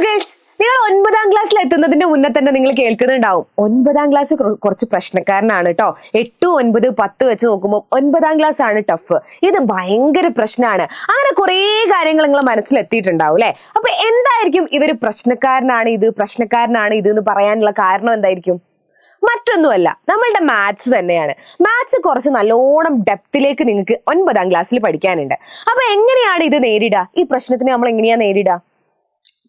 Girls, നിങ്ങൾ 9ാം ക്ലാസ്സിൽ എത്തുന്നതിന്റെ മുന്നേ തന്നെ നിങ്ങൾ കേൾക്കുന്നുണ്ടാവും 9ാം ക്ലാസ് കുറച്ച് പ്രശ്നക്കാരനാണ് കേട്ടോ. 8, 9, 10 വെച്ച് നോക്കുമ്പോൾ 9ാം ക്ലാസ് ആണ് ടഫ്. ഇത് ഭയങ്കര പ്രശ്നമാണ്. അങ്ങനെ കുറെ കാര്യങ്ങൾ നിങ്ങൾ മനസ്സിലെത്തിയിട്ടുണ്ടാവും അല്ലെ. അപ്പൊ എന്തായിരിക്കും ഇവര് പ്രശ്നക്കാരനാണ് ഇത് എന്ന് പറയാനുള്ള കാരണം എന്തായിരിക്കും? മറ്റൊന്നുമല്ല, നമ്മളുടെ മാത്സ് തന്നെയാണ്. മാത്സ് കുറച്ച് നല്ലോണം ഡെപ്തിലേക്ക് നിങ്ങൾക്ക് 9ാം ക്ലാസ്സിൽ പഠിക്കാനുണ്ട്. അപ്പൊ എങ്ങനെയാണ് ഇത് നേരിടുക? ഈ പ്രശ്നത്തിനെ നമ്മൾ എങ്ങനെയാ നേരിടുക?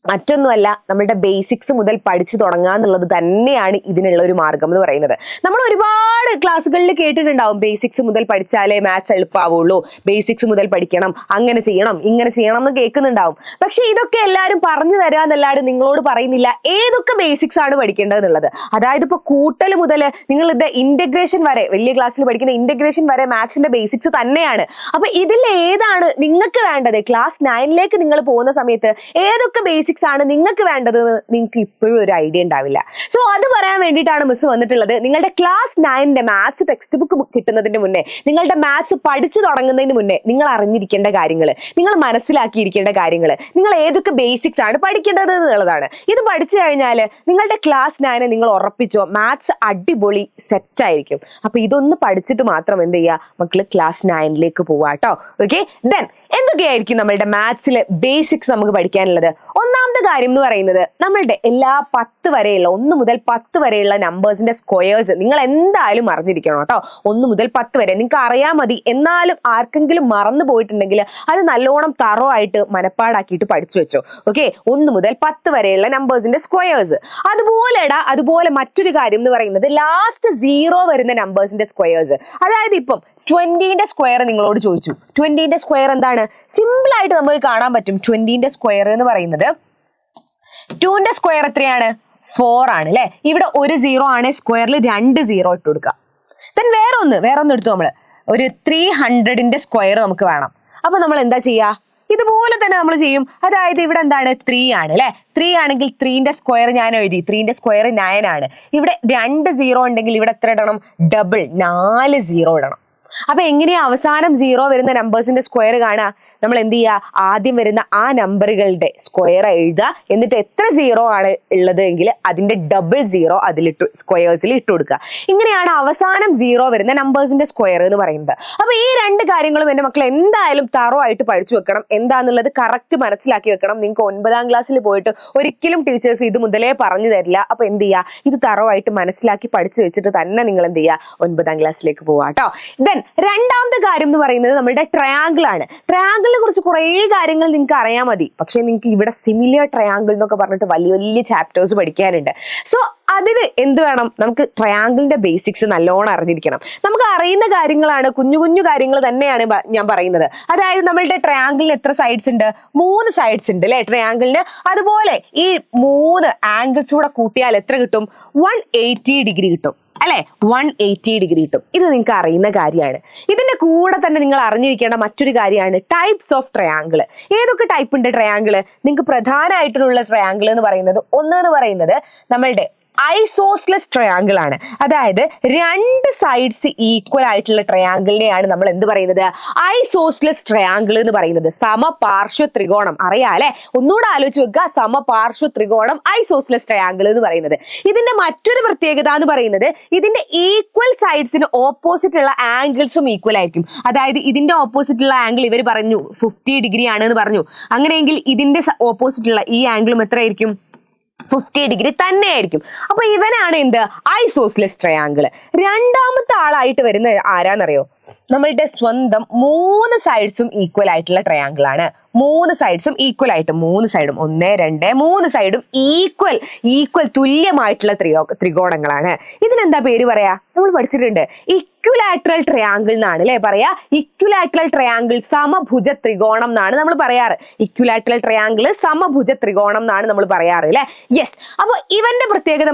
മറ്റൊന്നുമല്ല, നമ്മളുടെ ബേസിക്സ് മുതൽ പഠിച്ചു തുടങ്ങുക എന്നുള്ളത് തന്നെയാണ് ഇതിനുള്ള ഒരു മാർഗം എന്ന് പറയുന്നത്. നമ്മൾ ഒരുപാട് ക്ലാസ്സുകളിൽ കേട്ടിട്ടുണ്ടാവും, ബേസിക്സ് മുതൽ പഠിച്ചാലേ മാത്സ് എളുപ്പമാവുള്ളൂ, ബേസിക്സ് മുതൽ പഠിക്കണം, അങ്ങനെ ചെയ്യണം, ഇങ്ങനെ ചെയ്യണം എന്ന് കേൾക്കുന്നുണ്ടാവും. പക്ഷെ ഇതൊക്കെ എല്ലാവരും പറഞ്ഞു തരാന്നല്ലാണ്ട് നിങ്ങളോട് പറയുന്നില്ല ഏതൊക്കെ ബേസിക്സ് ആണ് പഠിക്കേണ്ടതെന്നുള്ളത്. അതായത് ഇപ്പൊ കൂട്ടൽ മുതൽ നിങ്ങളുടെ ഇന്റഗ്രേഷൻ വരെ, വലിയ ക്ലാസ്സിൽ പഠിക്കുന്ന ഇന്റഗ്രേഷൻ വരെ മാത്സിന്റെ ബേസിക്സ് തന്നെയാണ്. അപ്പൊ ഇതിൽ ഏതാണ് നിങ്ങൾക്ക് വേണ്ടത്? ക്ലാസ് 9ലേക്ക് നിങ്ങൾ പോകുന്ന സമയത്ത് ഏതൊക്കെ ബേസിക്സ് ആണ് നിങ്ങൾക്ക് വേണ്ടതെന്ന് നിങ്ങൾക്ക് ഇപ്പോഴും ഒരു ഐഡിയ ഉണ്ടാവില്ല. സോ അത് പറയാൻ വേണ്ടിയിട്ടാണ് മിസ് വന്നിട്ടുള്ളത്. നിങ്ങളുടെ ക്ലാസ് 9ന്റെ മാത്സ് ടെക്സ്റ്റ് ബുക്ക് കിട്ടുന്നതിന് മുന്നേ, നിങ്ങളുടെ മാത്സ് പഠിച്ചു തുടങ്ങുന്നതിന് മുന്നേ നിങ്ങൾ അറിഞ്ഞിരിക്കേണ്ട കാര്യങ്ങൾ, നിങ്ങൾ മനസ്സിലാക്കിയിരിക്കേണ്ട കാര്യങ്ങൾ, നിങ്ങൾ ഏതൊക്കെ ബേസിക്സ് ആണ് പഠിക്കേണ്ടത് എന്നുള്ളതാണ്. ഇത് പഠിച്ചു കഴിഞ്ഞാൽ നിങ്ങളുടെ ക്ലാസ് 9 നിങ്ങൾ ഉറപ്പിച്ചോ, മാത്സ് അടിപൊളി സെറ്റ് ആയിരിക്കും. അപ്പൊ ഇതൊന്ന് പഠിച്ചിട്ട് മാത്രം എന്ത് ചെയ്യുക മക്കള്, ക്ലാസ് 9ലേക്ക് പോവാട്ടോ. ഓക്കെ, ദെൻ എന്തൊക്കെയായിരിക്കും നമ്മളുടെ മാത്സിലെ ബേസിക്സ് നമുക്ക് പഠിക്കാനുള്ളത്? ഒന്നാമത്തെ കാര്യം എന്ന് പറയുന്നത്, നമ്മളുടെ എല്ലാ 10 വരെയുള്ള 1 മുതൽ 10 വരെയുള്ള നമ്പേഴ്സിന്റെ സ്ക്വയേഴ്സ് നിങ്ങൾ എന്തായാലും അറിഞ്ഞിരിക്കണം കേട്ടോ. 1 മുതൽ 10 വരെ നിങ്ങൾക്ക് അറിയാൻ മതി, എന്നാലും ആർക്കെങ്കിലും മറന്നു പോയിട്ടുണ്ടെങ്കിൽ അത് നല്ലോണം തറോ ആയിട്ട് മനപ്പാടാക്കിയിട്ട് പഠിച്ചു വെച്ചോ. ഓക്കെ, 1 മുതൽ 10 വരെയുള്ള നമ്പേഴ്സിന്റെ സ്ക്വയേഴ്സ്. അതുപോലെ മറ്റൊരു കാര്യം എന്ന് പറയുന്നത് ലാസ്റ്റ് 0 വരുന്ന നമ്പേഴ്സിന്റെ സ്ക്വയേഴ്സ്. അതായത് ഇപ്പം 20ന്റെ സ്ക്വയർ നിങ്ങളോട് ചോദിച്ചു. 20ന്റെ സ്ക്വയർ എന്താണ്? സിമ്പിൾ ആയിട്ട് നമുക്ക് കാണാൻ പറ്റും. 20ന്റെ സ്ക്വയർ എന്ന് പറയുന്നത് 2ന്റെ സ്ക്വയർ എത്രയാണ്? 4 ആണ് അല്ലെ. ഇവിടെ ഒരു 0 ആണ്, സ്ക്വയറിൽ 2 0 ഇട്ട് കൊടുക്കുക. ദെൻ വേറെ ഒന്ന് എടുത്തു. നമ്മൾ ഒരു 300ന്റെ സ്ക്വയർ നമുക്ക് വേണം. അപ്പൊ നമ്മൾ എന്താ ചെയ്യാ? ഇതുപോലെ തന്നെ നമ്മൾ ചെയ്യും. അതായത് ഇവിടെ എന്താണ്? 3 ആണ് അല്ലെ. 3 ആണെങ്കിൽ 3ന്റെ സ്ക്വയർ ഞാൻ എഴുതി. 3ന്റെ സ്ക്വയർ 9 ആണ്. ഇവിടെ 2 0 ഉണ്ടെങ്കിൽ ഇവിടെ എത്ര ഇടണം? ഡബിൾ 4 0 ഇടണം. അപ്പൊ എങ്ങനെയാ അവസാനം 0 വരുന്ന നമ്പേഴ്സിന്റെ സ്ക്വയർ കാണുക? നമ്മൾ എന്ത് ചെയ്യുക? ആദ്യം വരുന്ന ആ നമ്പറുകളുടെ സ്ക്വയർ എഴുതുക. എന്നിട്ട് എത്ര 0 ആണ് ഉള്ളത് എങ്കിൽ അതിന്റെ ഡബിൾ 0 അതിലിട്ട് സ്ക്വയേഴ്സിൽ ഇട്ട് കൊടുക്കുക. ഇങ്ങനെയാണ് അവസാനം 0 വരുന്ന നമ്പേഴ്സിന്റെ സ്ക്വയർ എന്ന് പറയുന്നത്. അപ്പൊ ഈ 2 കാര്യങ്ങളും എന്റെ മക്കൾ എന്തായാലും തറോ ആയിട്ട് പഠിച്ചു വെക്കണം. എന്താന്നുള്ളത് കറക്റ്റ് മനസ്സിലാക്കി വെക്കണം. നിങ്ങൾക്ക് 9ാം ക്ലാസ്സിൽ പോയിട്ട് ഒരിക്കലും ടീച്ചേഴ്സ് ഇത് മുതലേ പറഞ്ഞു തരില്ല. അപ്പൊ എന്ത് ചെയ്യുക? ഇത് തറോ ആയിട്ട് മനസ്സിലാക്കി പഠിച്ചു വെച്ചിട്ട് തന്നെ നിങ്ങൾ എന്ത് ചെയ്യുക? 9ാം ക്ലാസ്സിലേക്ക് പോവാ കേട്ടോ. ദെൻ രണ്ടാമത്തെ കാര്യം എന്ന് പറയുന്നത് നമ്മുടെ ട്രയാങ്കിൾ ആണ്. ട്രയാങ്കിളിനെ കുറിച്ച് കുറേ കാര്യങ്ങൾ നിങ്ങൾക്ക് അറിയാൻ മതി. പക്ഷെ നിങ്ങൾക്ക് ഇവിടെ സിമിലർ ട്രയാങ്കിൾ എന്നൊക്കെ പറഞ്ഞിട്ട് വലിയ വലിയ ചാപ്റ്റേഴ്സ് പഠിക്കാനുണ്ട്. സോ അതിന് എന്ത് വേണം? നമുക്ക് ട്രയാങ്കിളിന്റെ ബേസിക്സ് നല്ലോണം അറിഞ്ഞിരിക്കണം. നമുക്ക് അറിയുന്ന കാര്യങ്ങളാണ്, കുഞ്ഞു കുഞ്ഞു കാര്യങ്ങൾ തന്നെയാണ് ഞാൻ പറയുന്നത്. അതായത് നമ്മളുടെ ട്രയാങ്കിളിന് എത്ര സൈഡ്സ് ഉണ്ട്? 3 സൈഡ്സ് ഉണ്ട് അല്ലെ ട്രയാങ്കിളിന്. അതുപോലെ ഈ 3 ആംഗിൾസ് കൂടെ കൂട്ടിയാൽ എത്ര കിട്ടും? 180 ഡിഗ്രി കിട്ടും അല്ലെ. 180 ഡിഗ്രി കിട്ടും. ഇത് നിങ്ങൾക്ക് അറിയുന്ന കാര്യമാണ്. ഇതിന്റെ കൂടെ തന്നെ നിങ്ങൾ അറിഞ്ഞിരിക്കേണ്ട മറ്റൊരു കാര്യമാണ് ടൈപ്സ് ഓഫ് ട്രയാങ്കിൾ. ഏതൊക്കെ ടൈപ്പ് ഉണ്ട് ട്രയാങ്കിൾ? നിങ്ങൾക്ക് പ്രധാനമായിട്ടുള്ള ട്രയാങ്കിൾ എന്ന് പറയുന്നത്, ഒന്ന് പറയുന്നത് നമ്മളുടെ ഐസോസ്ലെസ് ട്രയാങ്കിൾ ആണ്. അതായത് 2 സൈഡ്സ് ഈക്വൽ ആയിട്ടുള്ള ട്രയാങ്കിളിനെയാണ് നമ്മൾ എന്ത് പറയുന്നത്? ഐസോസ്ലെസ് ട്രയാങ്കിൾ എന്ന് പറയുന്നത്. സമപാർശ്വ ത്രികോണം അറിയാം അല്ലെ. ഒന്നുകൂടെ ആലോചിച്ച് വെക്കുക. സമപാർശ്വ ത്രികോണം ഐസോസ്ലെസ് ട്രയാങ്കിൾ എന്ന് പറയുന്നത്. ഇതിന്റെ മറ്റൊരു പ്രത്യേകത എന്ന് പറയുന്നത്, ഇതിന്റെ ഈക്വൽ സൈഡ്സിന് ഓപ്പോസിറ്റ് ഉള്ള ആംഗിൾസും ഈക്വൽ ആയിരിക്കും. അതായത് ഇതിന്റെ ഓപ്പോസിറ്റ് ഉള്ള ആംഗിൾ ഇവർ പറഞ്ഞു 50 ഡിഗ്രി ആണ് എന്ന് പറഞ്ഞു. അങ്ങനെയെങ്കിൽ ഇതിന്റെ ഓപ്പോസിറ്റ് ഉള്ള ഈ ആംഗിളും എത്ര ആയിരിക്കും? 50 ഡിഗ്രി തന്നെയായിരിക്കും. അപ്പൊ ഇവനാണ് എന്ത്? Isosceles triangle. രണ്ടാമത്തെ ആളായിട്ട് വരുന്ന ആരാന്നറിയോ? നമ്മളുടെ സ്വന്തം 3 സൈഡ്സും ഈക്വൽ ആയിട്ടുള്ള ട്രയാങ്കിൾ ആണ്. 3 സൈഡ്സും ഈക്വൽ ആയിട്ട്, 3 സൈഡും 1 2 3 സൈഡും ഈക്വൽ തുല്യമായിട്ടുള്ള ത്രികോണങ്ങളാണ്. ഇതിനെന്താ പേര് പറയാ? നമ്മൾ പഠിച്ചിട്ടുണ്ട്, ഇക്വിലാറ്ററൽ ട്രയാങ്കിൾ എന്നാണ് അല്ലെ പറയാ. ഇക്വിലാറ്ററൽ ട്രയാങ്കിൾ, സമഭുജ ത്രികോണം എന്നാണ് നമ്മൾ പറയാറ്. ഇക്വിലാറ്ററൽ ട്രയാങ്കിൾ, സമഭുജ ത്രികോണം എന്നാണ് നമ്മൾ പറയാറ് അല്ലെ. യെസ്. അപ്പൊ ഇവന്റെ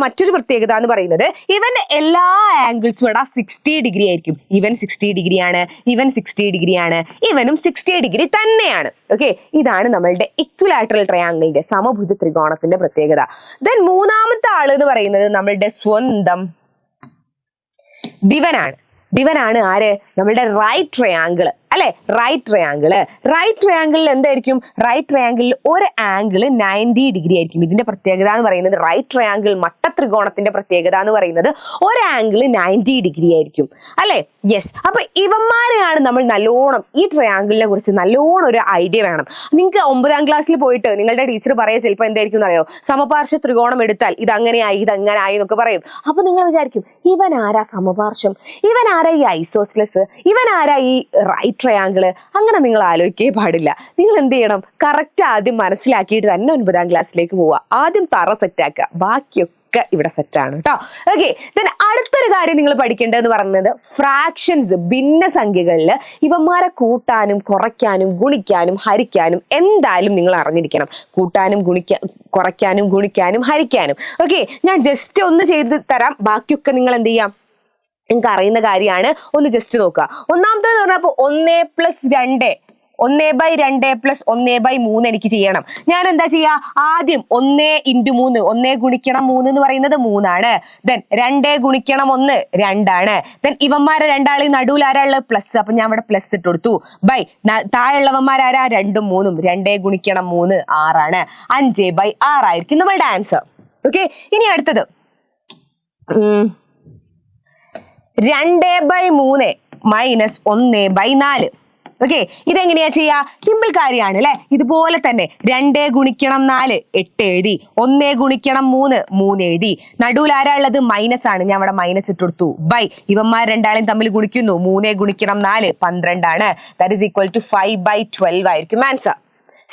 മറ്റൊരു പ്രത്യേകത എന്ന് പറയുന്നത്, ഇവന്റെ എല്ലാ ആംഗിൾസും 60 ഡിഗ്രി ആയിരിക്കും. ഇവൻ 60 ഡിഗ്രി ആണ്, ഇവൻ 60 ഡിഗ്രി ആണ്, ഇവനും 60 ഡിഗ്രി തന്നെയാണ്. ഓക്കെ, ഇതാണ് നമ്മളുടെ ഇക്വിലാറ്ററൽ ട്രയാങ്കിളിന്റെ, സമഭുജ ത്രികോണത്തിന്റെ പ്രത്യേകത. ദെൻ മൂന്നാമത്തെ ആള് എന്ന് പറയുന്നത് നമ്മളുടെ സ്വന്തം ദിവനാണ്. ദിവനാണ് ആര്? നമ്മളുടെ റൈറ്റ് ട്രയാങ്കിൾ. അല്ലെ? റൈറ്റ് ട്രയാങ്കിളിൽ എന്തായിരിക്കും? റൈറ്റ് ട്രയാങ്കിളിൽ ഒരു ആംഗിൾ 90 ഡിഗ്രി ആയിരിക്കും. ഇതിന്റെ പ്രത്യേകത എന്ന് പറയുന്നത് റൈറ്റ് ട്രയാങ്കിൾ മട്ടത്രികോണത്തിന്റെ പ്രത്യേകത എന്ന് പറയുന്നത് ഒരു ആംഗിൾ 90 ഡിഗ്രി ആയിരിക്കും അല്ലെ? യെസ്. അപ്പൊ ഇവന്മാരെയാണ് നമ്മൾ നല്ലോണം ഈ ട്രയാങ്കിളിനെ കുറിച്ച് നല്ലോണം ഒരു ഐഡിയ വേണം. നിങ്ങൾക്ക് 9ാം ക്ലാസ്സിൽ പോയിട്ട് നിങ്ങളുടെ ടീച്ചർ പറയാ ചിലപ്പോൾ എന്തായിരിക്കും എന്നറിയോ? സമപാർശ്വ ത്രികോണം എടുത്താൽ ഇതങ്ങനെയായി ഇതങ്ങനായി എന്നൊക്കെ പറയും. അപ്പൊ നിങ്ങൾ വിചാരിക്കും ഇവൻ ആരാ സമപാർശ്വം, ഇവൻ ആരാ ഈ ഐസോസ്ലസ്, ഇവൻ ആരാ ഈ റൈറ്റ് ട്രയാങ്കിള്? അങ്ങനെ നിങ്ങൾ ആലോചിക്കേ പാടില്ല. നിങ്ങൾ എന്ത് ചെയ്യണം? കറക്റ്റ് ആദ്യം മനസ്സിലാക്കിയിട്ട് തന്നെ 9ാം ക്ലാസ്സിലേക്ക് പോവുക. ആദ്യം തറ സെറ്റാക്കുക, ബാക്കിയൊക്കെ ഇവിടെ സെറ്റാണ് കേട്ടോ. ഓക്കെ. ദെൻ അടുത്തൊരു കാര്യം നിങ്ങൾ പഠിക്കേണ്ടതെന്ന് പറയുന്നത് ഫ്രാക്ഷൻസ്, ഭിന്നസംഖ്യകളിൽ ഇവന്മാരെ കൂട്ടാനും കുറയ്ക്കാനും ഗുണിക്കാനും ഹരിക്കാനും എന്തായാലും നിങ്ങൾ അറിഞ്ഞിരിക്കണം. കൂട്ടാനും കുറയ്ക്കാനും ഗുണിക്കാനും ഹരിക്കാനും. ഓക്കെ, ഞാൻ ജസ്റ്റ് ഒന്ന് ചെയ്ത് തരാം, ബാക്കിയൊക്കെ നിങ്ങൾ എന്ത് ചെയ്യാം? നിങ്ങൾക്ക് അറിയുന്ന കാര്യമാണ്. ഒന്ന് ജസ്റ്റ് നോക്കുക. ഒന്നാമത്തേത് പറഞ്ഞപ്പോൾ 1+2 1/2 + 1/3 എനിക്ക് ചെയ്യണം. ഞാൻ എന്താ ചെയ്യാ? ആദ്യം 1 × 3 1 ഗുണിക്കണം 3 എന്ന് പറയുന്നത് 3 ആണ്. ദെൻ 2 ഗുണിക്കണം 1 2 ആണ്. ദെൻ ഇവന്മാരെ രണ്ടാളി നടുവിൽ ആരാ ഉള്ളത്? പ്ലസ്. അപ്പൊ ഞാൻ ഇവിടെ പ്ലസ് ഇട്ട് കൊടുത്തു. ബൈ താഴെയുള്ളവന്മാരാരാ? 2ഉം 3ഉം 2 ഗുണിക്കണം 3 6 ആണ്. 5/6 ആയിരിക്കും നമ്മളുടെ ആൻസർ. ഓക്കെ, ഇനി അടുത്തത് 2/3 - 1/4. ഓക്കെ, ഇതെങ്ങനെയാ ചെയ്യാ? സിമ്പിൾ കാര്യമാണ് അല്ലെ? ഇതുപോലെ തന്നെ 2 ഗുണിക്കണം 4 8 എഴുതി, 1 ഗുണിക്കണം 3 3 എഴുതി. നടുവിൽ ആരാ ഉള്ളത്? മൈനസ് ആണ്. ഞാൻ ഇവിടെ മൈനസ് ഇട്ട് കൊടുത്തു. ബൈ ഇവന്മാർ രണ്ടാളെയും തമ്മിൽ ഗുണിക്കുന്നു. 3 ഗുണിക്കണം 4 12 ആണ്. ദാറ്റ് ഈസ് ഈക്വൽ ടു 5/12 ആയിരിക്കും ആൻസർ.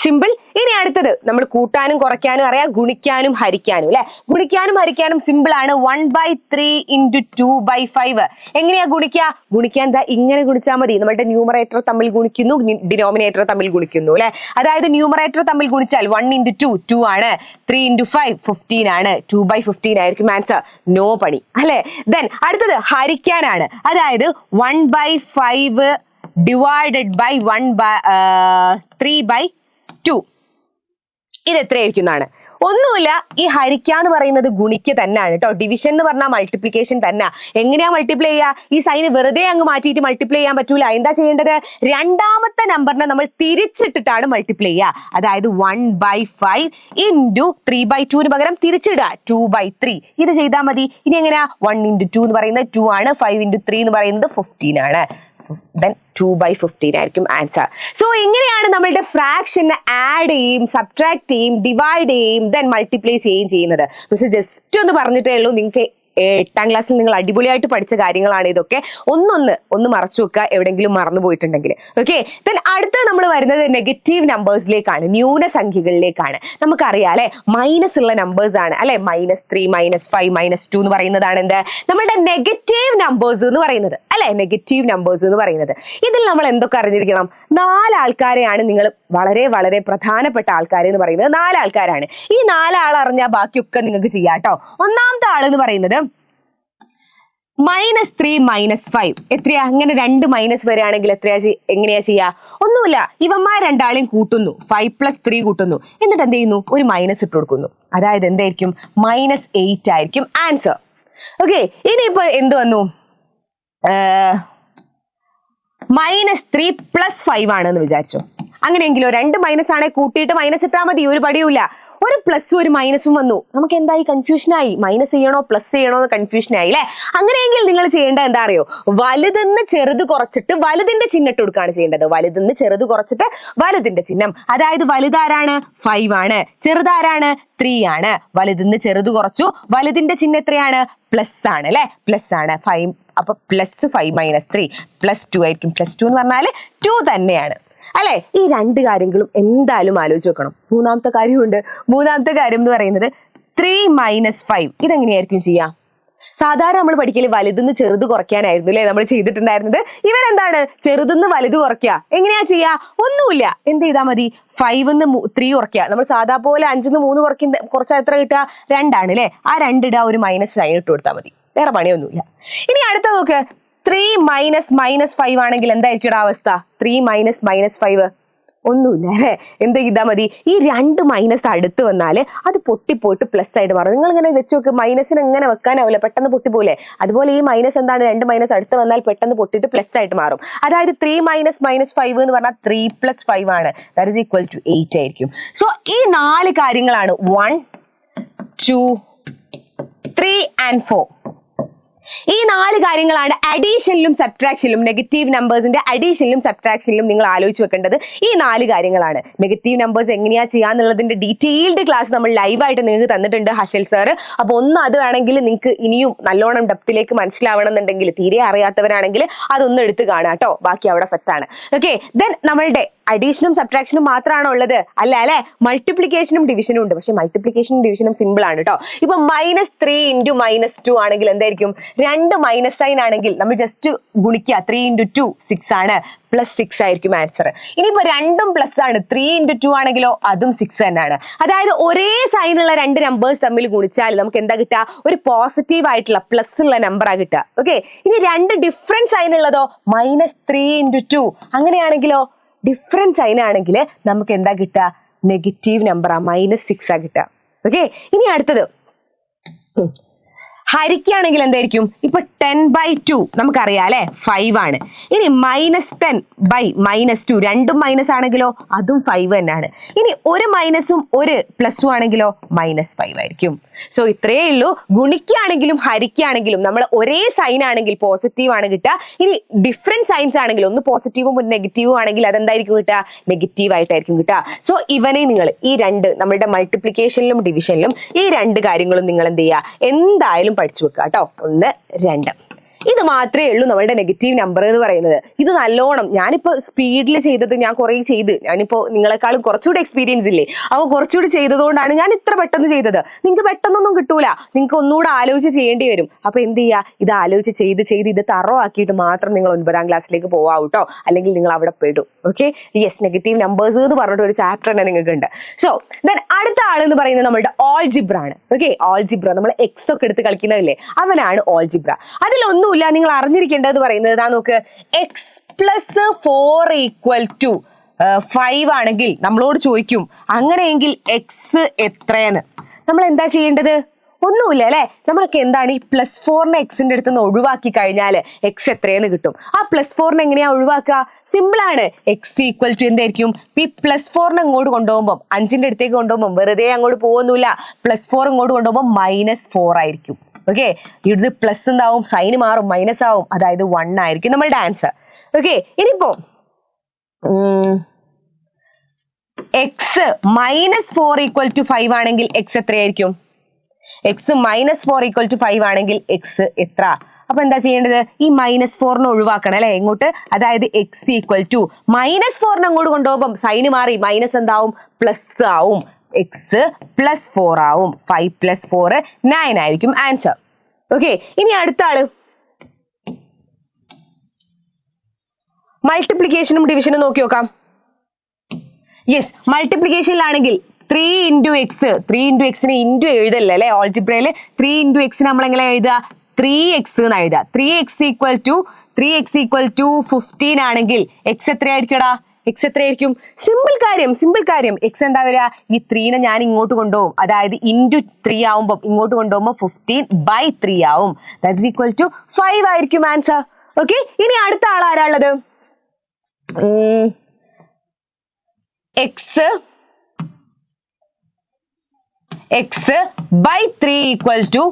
സിമ്പിൾ. ഇനി അടുത്തത് നമ്മൾ കൂട്ടാനും കുറയ്ക്കാനും അറിയാം, ഗുണിക്കാനും ഹരിക്കാനും അല്ലെ? ഗുണിക്കാനും ഹരിക്കാനും സിമ്പിൾ ആണ്. 1/3 × 2/5. എങ്ങനെയാ ഗുണിക്കാൻ ഇങ്ങനെ ഗുണിച്ചാൽ മതി. നമ്മളുടെ ന്യൂമറേറ്റർ തമ്മിൽ ഗുണിക്കുന്നു, ഡിനോമിനേറ്റർ തമ്മിൽ ഗുണിക്കുന്നു അല്ലെ? അതായത് ന്യൂമറേറ്റർ തമ്മിൽ ഗുണിച്ചാൽ 1 × 2 2 ആണ്, 3 × 5 15 ആണ്. 2/15 ആയിരിക്കും ആൻസർ. നോ പണി അല്ലെ? ദെൻ അടുത്തത് ഹരിക്കാനാണ്. അതായത് 1/5 ഡിവൈഡഡ് ബൈ 3/2. ഇത് എത്രയായിരിക്കും എന്നാണ്. ഒന്നുമില്ല, ഈ ഹരിക്കാന്ന് പറയുന്നത് ഗുണിക്ക് തന്നെയാണ് കേട്ടോ. ഡിവിഷൻ എന്ന് പറഞ്ഞാൽ മൾട്ടിപ്ലിക്കേഷൻ തന്നെ. എങ്ങനെയാ മൾട്ടിപ്ലൈ ചെയ്യുക? ഈ സൈന് വെറുതെ അങ്ങ് മാറ്റിയിട്ട് മൾട്ടിപ്ലൈ ചെയ്യാൻ പറ്റൂല. എന്താ ചെയ്യേണ്ടത്? രണ്ടാമത്തെ നമ്പറിനെ നമ്മൾ തിരിച്ചിട്ടിട്ടാണ് മൾട്ടിപ്ലൈ ചെയ്യുക. അതായത് 1/5 × 3/2 പകരം തിരിച്ചിടുക 2/3. ഇത് ചെയ്താൽ മതി. ഇനി എങ്ങനെയാ? 1 × 2 എന്ന് പറയുന്നത് 2 ആണ്, 5 × 3 എന്ന് പറയുന്നത് 15 ആണ്. then 2/15 ആയിരിക്കും ആൻസർ. സോ ഇങ്ങനെയാണ് നമ്മളുടെ ഫ്രാക്ഷനെ ആഡ് ചെയ്യും, സബ്ട്രാക്ട് ചെയ്യും, ഡിവൈഡ് ചെയ്യും, then മൾട്ടിപ്ലൈ ചെയ്യുന്നത്. പക്ഷെ ജസ്റ്റ് ഒന്ന് പറഞ്ഞിട്ടേ ഉള്ളൂ. നിങ്ങൾക്ക് 8ാം ക്ലാസ്സിൽ നിങ്ങൾ അടിപൊളിയായിട്ട് പഠിച്ച കാര്യങ്ങളാണ് ഇതൊക്കെ. ഒന്ന് മറച്ചു വെക്കുക എവിടെയെങ്കിലും മറന്നു പോയിട്ടുണ്ടെങ്കിൽ. ഓക്കെ, ദെൻ അടുത്ത നമ്മൾ വരുന്നത് നെഗറ്റീവ് നമ്പേഴ്സിലേക്കാണ്, ന്യൂനസംഖ്യകളിലേക്കാണ്. നമുക്കറിയാം അല്ലെ, മൈനസ് ഉള്ള നമ്പേഴ്സ് ആണ് അല്ലെ. -3 -5 -2 എന്ന് പറയുന്നതാണ് എന്ത്? നമ്മളുടെ നെഗറ്റീവ് നമ്പേഴ്സ് എന്ന് പറയുന്നത് അല്ലെ. നെഗറ്റീവ് നമ്പേഴ്സ് എന്ന് പറയുന്നത് ഇതിൽ നമ്മൾ എന്തൊക്കെ അറിഞ്ഞിരിക്കണം? 4 ആൾക്കാരെയാണ് നിങ്ങൾ വളരെ വളരെ പ്രധാനപ്പെട്ട ആൾക്കാർ എന്ന് പറയുന്നത്. 4 ആൾക്കാരാണ്. ഈ 4 ആൾ അറിഞ്ഞാൽ ബാക്കിയൊക്കെ നിങ്ങൾക്ക് ചെയ്യാം കേട്ടോ. ഒന്നാമത്തെ ആൾ എന്ന് പറയുന്നത് -3 -5. എത്രയാ? അങ്ങനെ 2 മൈനസ് വരികയാണെങ്കിൽ എങ്ങനെയാ ചെയ്യാ? ഒന്നുമില്ല, ഇവന്മാർ രണ്ടാളെയും കൂട്ടുന്നു, 5 + 3 കൂട്ടുന്നു, എന്നിട്ട് എന്ത് ചെയ്യുന്നു? ഒരു മൈനസ് ഇട്ട് കൊടുക്കുന്നു. അതായത് എന്തായിരിക്കും? -8 ആയിരിക്കും ആൻസർ. ഓക്കെ, ഇനിയിപ്പോ എന്ത് വന്നു? -3 + 5 ആണെന്ന് വിചാരിച്ചു. അങ്ങനെയെങ്കിലോ 2 മൈനസ് ആണെ കൂട്ടിയിട്ട് മൈനസ് ഇട്ടാൽ മതി, ഒരു പടിയുമില്ല. ഒരു പ്ലസും ഒരു മൈനസും വന്നു. നമുക്ക് എന്തായി? കൺഫ്യൂഷനായി. മൈനസ് ചെയ്യണോ പ്ലസ് ചെയ്യണോ എന്ന് കൺഫ്യൂഷനായി അല്ലെ? അങ്ങനെയെങ്കിൽ നിങ്ങൾ ചെയ്യേണ്ടത് എന്താ അറിയോ? വലുതെന്ന് ചെറുത് കുറച്ചിട്ട് വലുതിന്റെ ചിഹ്നം ഇട്ട് കൊടുക്കുകയാണ് ചെയ്യേണ്ടത്. വലുതെന്ന് ചെറുത് കുറച്ചിട്ട് വലുതിന്റെ ചിഹ്നം. അതായത് വലുതാരാണ്? 5 ആണ്. ചെറുതാരാണ്? 3 ആണ്. വലുതെന്ന് ചെറുത് കുറച്ചു, വലുതിന്റെ ചിഹ്നം എത്രയാണ്? പ്ലസ് ആണ് അല്ലെ? പ്ലസ് ആണ് 5. അപ്പൊ +5 - 3 +2 ആയിരിക്കും. +2 എന്ന് പറഞ്ഞാൽ 2 തന്നെയാണ് അല്ലെ? ഈ 2 കാര്യങ്ങളും എന്തായാലും ആലോചിച്ച് വെക്കണം. മൂന്നാമത്തെ കാര്യമുണ്ട്. മൂന്നാമത്തെ കാര്യം എന്ന് പറയുന്നത് 3 - 5. ഇതെങ്ങനെയായിരിക്കും ചെയ്യാം? സാധാരണ നമ്മൾ പഠിക്കല് വലുതെന്ന് ചെറുത് കുറയ്ക്കാനായിരുന്നു അല്ലെ നമ്മൾ ചെയ്തിട്ടുണ്ടായിരുന്നത്. ഇവരെന്താണ്? ചെറുതെന്ന് വലുത് കുറയ്ക്കുക. എങ്ങനെയാ ചെയ്യാ? ഒന്നുമില്ല, എന്ത് ചെയ്താൽ മതി? 5 - 3 കുറയ്ക്കുക. നമ്മൾ സാധാ പോലെ 5 - 3 കുറച്ചാൽ എത്ര കിട്ടുക? 2 ആണ് അല്ലെ? ആ 2 ഇടാ, ഒരു മൈനസ് സൈൻ ഇട്ട് കൊടുത്താൽ മതി. വേറെ പണിയൊന്നുമില്ല. ഇനി അടുത്ത നോക്ക്. 3 - -5 ആണെങ്കിൽ എന്തായിരിക്കും അവസ്ഥ? 3 - -5 ഒന്നുമില്ല അല്ലെ. എന്ത് ചെയ്താൽ മതി, ഈ 2 മൈനസ് അടുത്ത് വന്നാൽ അത് പൊട്ടിപ്പോയിട്ട് പ്ലസ് ആയിട്ട് മാറും. നിങ്ങൾ ഇങ്ങനെ വെച്ച് നോക്ക്, മൈനസിന് എങ്ങനെ വെക്കാനാവില്ല, പെട്ടെന്ന് പൊട്ടിപ്പോലെ. അതുപോലെ ഈ മൈനസ് എന്താണ്, 2 മൈനസ് അടുത്ത് വന്നാൽ പെട്ടെന്ന് പൊട്ടിയിട്ട് പ്ലസ് ആയിട്ട് മാറും. അതായത് 3 മൈനസ് -5 എന്ന് പറഞ്ഞാൽ 3 + 5 ആണ്. ദാറ്റ് ഈസ് ഈക്വൽ ടു 8 ആയിരിക്കും. സോ ഈ 4 കാര്യങ്ങളാണ് 1, 2, 3 and 4. ഈ 4 കാര്യങ്ങളാണ് അഡീഷനിലും സബ്ട്രാക്ഷനിലും, നെഗറ്റീവ് നമ്പേഴ്സിന്റെ അഡീഷനിലും സബ്ട്രാക്ഷനിലും നിങ്ങൾ ആലോചിച്ച് വെക്കേണ്ടത്. ഈ 4 കാര്യങ്ങളാണ്. നെഗറ്റീവ് നമ്പേഴ്സ് എങ്ങനെയാ ചെയ്യാന്നുള്ളതിന്റെ ഡീറ്റെയിൽഡ് ക്ലാസ് നമ്മൾ ലൈവായിട്ട് നിങ്ങൾക്ക് തന്നിട്ടുണ്ട് ഹഷൽ സാർ. അപ്പോൾ ഒന്ന് അത് വേണമെങ്കിൽ നിങ്ങൾക്ക് ഇനിയും നല്ലോണം ഡെപ്തിലേക്ക് മനസ്സിലാവണം എന്നുണ്ടെങ്കിൽ, തീരെ അറിയാത്തവരാണെങ്കിൽ അതൊന്ന് എടുത്ത് കാണാം കേട്ടോ. ബാക്കി അവിടെ സെറ്റാണ്. ഓക്കെ, ദെൻ നമ്മളുടെ അഡീഷനും സബ്ട്രാക്ഷനും മാത്രമാണോ ഉള്ളത്? അല്ല അല്ലെ, മൾട്ടിപ്ലിക്കേഷനും ഡിവിഷനും ഉണ്ട്. പക്ഷെ മൾട്ടിപ്ലിക്കേഷനും ഡിവിഷനും സിമ്പിൾ ആണ് കേട്ടോ. ഇപ്പൊ -3 × -2 ആണെങ്കിൽ എന്തായിരിക്കും? 2 മൈനസ് സൈൻ ആണെങ്കിൽ നമ്മൾ ജസ്റ്റ് ഗുണിക്കുക. 3 × 2 6 ആണ്, +6 ആയിരിക്കും ആൻസർ. ഇനിയിപ്പോ 2ഉം പ്ലസ് ആണ്, 3 × 2 ആണെങ്കിലോ അതും 6 തന്നെയാണ്. അതായത് ഒരേ സൈൻ ഉള്ള 2 നമ്പേഴ്സ് തമ്മിൽ ഗുണിച്ചാൽ നമുക്ക് എന്താ കിട്ടുക? ഒരു പോസിറ്റീവ് ആയിട്ടുള്ള പ്ലസ് ഉള്ള നമ്പറാ കിട്ടുക. ഓക്കെ, ഇനി 2 ഡിഫറെന്റ് സൈൻ ഉള്ളതോ, -3 × 2 അങ്ങനെയാണെങ്കിലോ, ഡിഫറൻസ് സൈനാണെങ്കിൽ നമുക്ക് എന്താ കിട്ടുക? നെഗറ്റീവ് നമ്പറാ, -6 ആ കിട്ടുക. ഓക്കെ, ഇനി അടുത്തത് ഹരിക്കുകയാണെങ്കിൽ എന്തായിരിക്കും? ഇപ്പൊ 10/2 നമുക്കറിയാം അല്ലെ, 5 ആണ്. ഇനി -10 / -2 രണ്ടും മൈനസ് ആണെങ്കിലോ അതും 5 തന്നെയാണ്. ഇനി ഒരു മൈനസും ഒരു പ്ലസും ആണെങ്കിലോ -5 ആയിരിക്കും. സോ ഇത്രയേ ഉള്ളൂ. ഗുണിക്കുകയാണെങ്കിലും ഹരിക്കുകയാണെങ്കിലും നമ്മൾ ഒരേ സൈൻ ആണെങ്കിൽ പോസിറ്റീവ് ആണ് കിട്ടുക. ഇനി ഡിഫറെന്റ് സൈൻസ് ആണെങ്കിൽ, ഒന്ന് പോസിറ്റീവും ഒരു നെഗറ്റീവും ആണെങ്കിൽ അതെന്തായിരിക്കും കിട്ടുക? നെഗറ്റീവ് ആയിട്ടായിരിക്കും കിട്ടുക. സോ ഇവനെ നിങ്ങൾ ഈ 2 നമ്മളുടെ മൾട്ടിപ്ലിക്കേഷനിലും ഡിവിഷനിലും ഈ 2 കാര്യങ്ങളും നിങ്ങൾ എന്ത് ചെയ്യുക? എന്തായാലും പഠിച്ചു വെക്കുക കേട്ടോ. 1, 2. ഇത് മാത്രമേ ഉള്ളൂ നമ്മളുടെ നെഗറ്റീവ് നമ്പർ എന്ന് പറയുന്നത്. ഇത് നല്ലോണം ഞാനിപ്പോ സ്പീഡിൽ ചെയ്തത്, ഞാൻ കുറെ ചെയ്ത്, ഞാനിപ്പോ നിങ്ങളെക്കാളും കുറച്ചുകൂടി എക്സ്പീരിയൻസ് ഇല്ലേ, അപ്പോൾ കുറച്ചുകൂടി ചെയ്തതുകൊണ്ടാണ് ഞാൻ ഇത്ര പെട്ടെന്ന് ചെയ്തത്. നിങ്ങൾക്ക് പെട്ടെന്നൊന്നും കിട്ടൂല, നിങ്ങൾക്ക് ഒന്നുകൂടെ ആലോചിച്ച് ചെയ്യേണ്ടി വരും. അപ്പൊ എന്ത് ചെയ്യുക? ഇത് ആലോചിച്ച് ചെയ്ത് ഇത് തറോ ആക്കിയിട്ട് മാത്രം നിങ്ങൾ 9ാം ക്ലാസ്സിലേക്ക് പോവാം കേട്ടോ, അല്ലെങ്കിൽ നിങ്ങൾ അവിടെ പെടും. ഓക്കെ, യെസ്, നെഗറ്റീവ് നമ്പേഴ്സ് എന്ന് പറഞ്ഞിട്ട് ഒരു ചാപ്റ്റർ തന്നെ നിങ്ങൾക്ക് ഉണ്ട്. സോ ദെൻ അടുത്ത ആളെന്ന് പറയുന്നത് നമ്മളുടെ ഓൾജിബ്ര ആണ്. ഓക്കെ, ഓൾജിബ്ര നമ്മൾ എക്സ് ഒക്കെ എടുത്ത് കളിക്കുന്നതല്ലേ, അവനാണ് ഓൾജിബ്ര. അതിലൊന്നും നിങ്ങൾ അറിഞ്ഞിരിക്കേണ്ടത് പറയുന്നത് ഇതാ നോക്ക്. x + 4 = 5 ആണെങ്കിൽ നമ്മളോട് ചോദിക്കും അങ്ങനെയെങ്കിൽ x എത്രയെന്ന്. നമ്മൾ എന്താ ചെയ്യേണ്ടത്? ഒന്നുമില്ല അല്ലെ, നമ്മളൊക്കെ എന്താണ് ഈ +4നെ എക്സിന്റെ അടുത്ത് നിന്ന് ഒഴിവാക്കി കഴിഞ്ഞാൽ x എത്രയെന്ന് കിട്ടും. ആ +4നെ എങ്ങനെയാ ഒഴിവാക്കുക? സിമ്പിൾ ആണ്. x = എന്തായിരിക്കും? ഈ +4നെ അങ്ങോട്ട് കൊണ്ടുപോകുമ്പോൾ, 5ന്റെ അടുത്തേക്ക് കൊണ്ടുപോകുമ്പോൾ വെറുതെ അങ്ങോട്ട് പോകുന്നില്ല, +4 ഇങ്ങോട്ട് കൊണ്ടുപോകുമ്പോൾ -4 ആയിരിക്കും. ഓക്കെ, ഇത് പ്ലസ് എന്താവും? സൈന് മാറും, മൈനസ് ആവും, അതായത് 1 ആയിരിക്കും നമ്മളുടെ ആൻസർ. ഓക്കെ, ഇനിയിപ്പോ x -4 = 5 ആണെങ്കിൽ x എത്രയായിരിക്കും? x -4 = 5 ആണെങ്കിൽ x എത്ര? അപ്പൊ എന്താ ചെയ്യേണ്ടത്? ഈ -4നെ ഒഴിവാക്കണം അല്ലെ ഇങ്ങോട്ട്. അതായത് x = -4നെ അങ്ങോട്ട് കൊണ്ടുപോകുമ്പോൾ സൈന് മാറി, മൈനസ് എന്താവും? പ്ലസ് ആവും. x + 4 ആവും. 5 + 4 9 ആയിരിക്കും ആൻസർ. ഓക്കെ, ഇനി അടുത്ത ആള് മൾട്ടിപ്ലിക്കേഷനും ഡിവിഷനും നോക്കി നോക്കാം. യെസ്, മൾട്ടിപ്ലിക്കേഷനിലാണെങ്കിൽ 3 × x, 3 × x-ന് ഇൻറ്റു എഴുതല്ല അല്ലെ. ഓൾജിബ്രയിൽ 3 × x നമ്മൾ എങ്ങനെ എഴുതുക? 3x എന്ന് എഴുതുക. 3x = 15 ആണെങ്കിൽ x എത്രയായിരിക്കടാ? x എത്രയായിരിക്കും? സിമ്പിൾ കാര്യം. x എന്താ വരിക? ഈ 3നെ ഞാൻ ഇങ്ങോട്ട് കൊണ്ടുപോകും, അതായത് ഇൻറ്റു 3 ആവുമ്പോൾ ഇങ്ങോട്ട് കൊണ്ടുപോകുമ്പോൾ 15/3 ആവും. ദാറ്റ് ഈസ് = 5 ആയിരിക്കും ആൻസർ. ഓക്കെ, ഇനി അടുത്ത ആൾ ആരാളുള്ളത്? x/3 =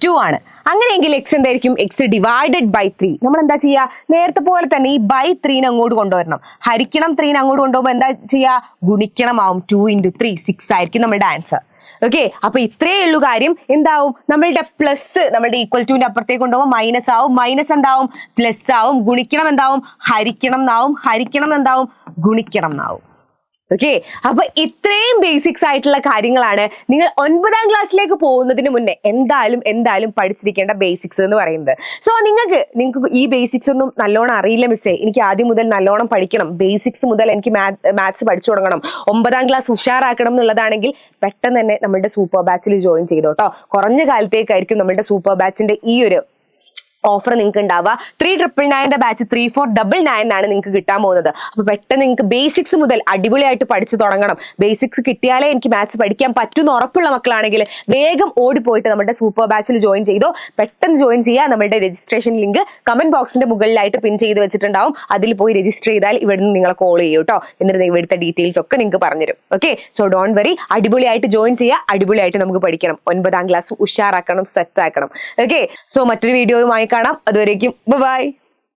2 ആണ്. അങ്ങനെയെങ്കിൽ x എന്തായിരിക്കും? x ÷ 3. നമ്മൾ എന്താ ചെയ്യുക? നേരത്തെ പോലെ തന്നെ ഈ /3നെ അങ്ങോട്ട് കൊണ്ടുവരണം. ഹരിക്കണം 3നെ അങ്ങോട്ട് കൊണ്ടുപോകുമ്പോൾ എന്താ ചെയ്യുക? ഗുണിക്കണം ആവും. 2 × 3 6 ആയിരിക്കും നമ്മളുടെ ആൻസർ. ഓക്കെ, അപ്പൊ ഇത്രയേ ഉള്ളൂ കാര്യം. എന്താവും? നമ്മളുടെ പ്ലസ് നമ്മളുടെ ഈക്വൽ ടുവിന്റെ അപ്പുറത്തേക്ക് കൊണ്ടുപോകുമ്പോൾ മൈനസ് ആവും, മൈനസ് എന്താവും? പ്ലസ് ആവും. ഗുണിക്കണം എന്താവും? ഹരിക്കണം എന്നാവും, ഹരിക്കണം എന്താവും? ഗുണിക്കണം എന്നാവും. ഓക്കെ, അപ്പൊ ഇത്രയും ബേസിക്സ് ആയിട്ടുള്ള കാര്യങ്ങളാണ് നിങ്ങൾ 9ാം ക്ലാസ്സിലേക്ക് പോകുന്നതിന് മുന്നേ എന്തായാലും പഠിച്ചിരിക്കേണ്ട ബേസിക്സ് എന്ന് പറയുന്നത്. സോ നിങ്ങൾക്ക് ഈ ബേസിക്സ് ഒന്നും നല്ലോണം അറിയില്ല മിസ്സേ, എനിക്ക് ആദ്യം മുതൽ നല്ലോണം പഠിക്കണം, ബേസിക്സ് മുതൽ എനിക്ക് മാത്സ് പഠിച്ചു തുടങ്ങണം, 9ാം ക്ലാസ് ഉഷാറാക്കണം എന്നുള്ളതാണെങ്കിൽ പെട്ടെന്ന് തന്നെ നമ്മുടെ സൂപ്പർ ബാച്ചിൽ ജോയിൻ ചെയ്തോട്ടോ. കുറഞ്ഞ കാലത്തേക്കായിരിക്കും നമ്മുടെ സൂപ്പർ ബാച്ചിന്റെ ഈ ഒരു ഓഫർ നിങ്ങൾക്ക് ഉണ്ടാവുക. 3999 ബാച്ച് 3499 ആണ് നിങ്ങൾക്ക് കിട്ടാൻ പോകുന്നത്. അപ്പൊ പെട്ടെന്ന് നിങ്ങൾക്ക് ബേസിക്സ് മുതൽ അടിപൊളിയായിട്ട് പഠിച്ചു തുടങ്ങണം. ബേസിക്സ് കിട്ടിയാലേ എനിക്ക് മാത്സ് പഠിക്കാൻ പറ്റുമെന്ന് ഉറപ്പുള്ള മക്കളാണെങ്കിൽ വേഗം ഓടിപ്പോയിട്ട് നമ്മുടെ സൂപ്പർ ബാച്ചിൽ ജോയിൻ ചെയ്തോ. പെട്ടെന്ന് ജോയിൻ ചെയ്യുക. നമ്മുടെ രജിസ്ട്രേഷൻ ലിങ്ക് കമന്റ് ബോക്സിന്റെ മുകളിലായിട്ട് പിൻ ചെയ്ത് വെച്ചിട്ടുണ്ടാവും. അതിൽ പോയി രജിസ്റ്റർ ചെയ്താൽ ഇവിടുന്ന് നിങ്ങളെ കോൾ ചെയ്യും കേട്ടോ. എന്നിട്ട് ഇവിടുത്തെ ഡീറ്റെയിൽസ് ഒക്കെ നിങ്ങൾക്ക് പറഞ്ഞുതരും. ഓക്കെ, സോ ഡോണ്ട് വറി, അടിപൊളിയായിട്ട് ജോയിൻ ചെയ്യുക. അടിപൊളിയായിട്ട് നമുക്ക് പഠിക്കണം. 9ാം ക്ലാസ് ഉഷാറാക്കണം, സെറ്റ് ആക്കണം. ഓക്കെ, സോ മറ്റൊരു വീഡിയോയുമായി കാണാം. അതുവരേക്കും ബൈ.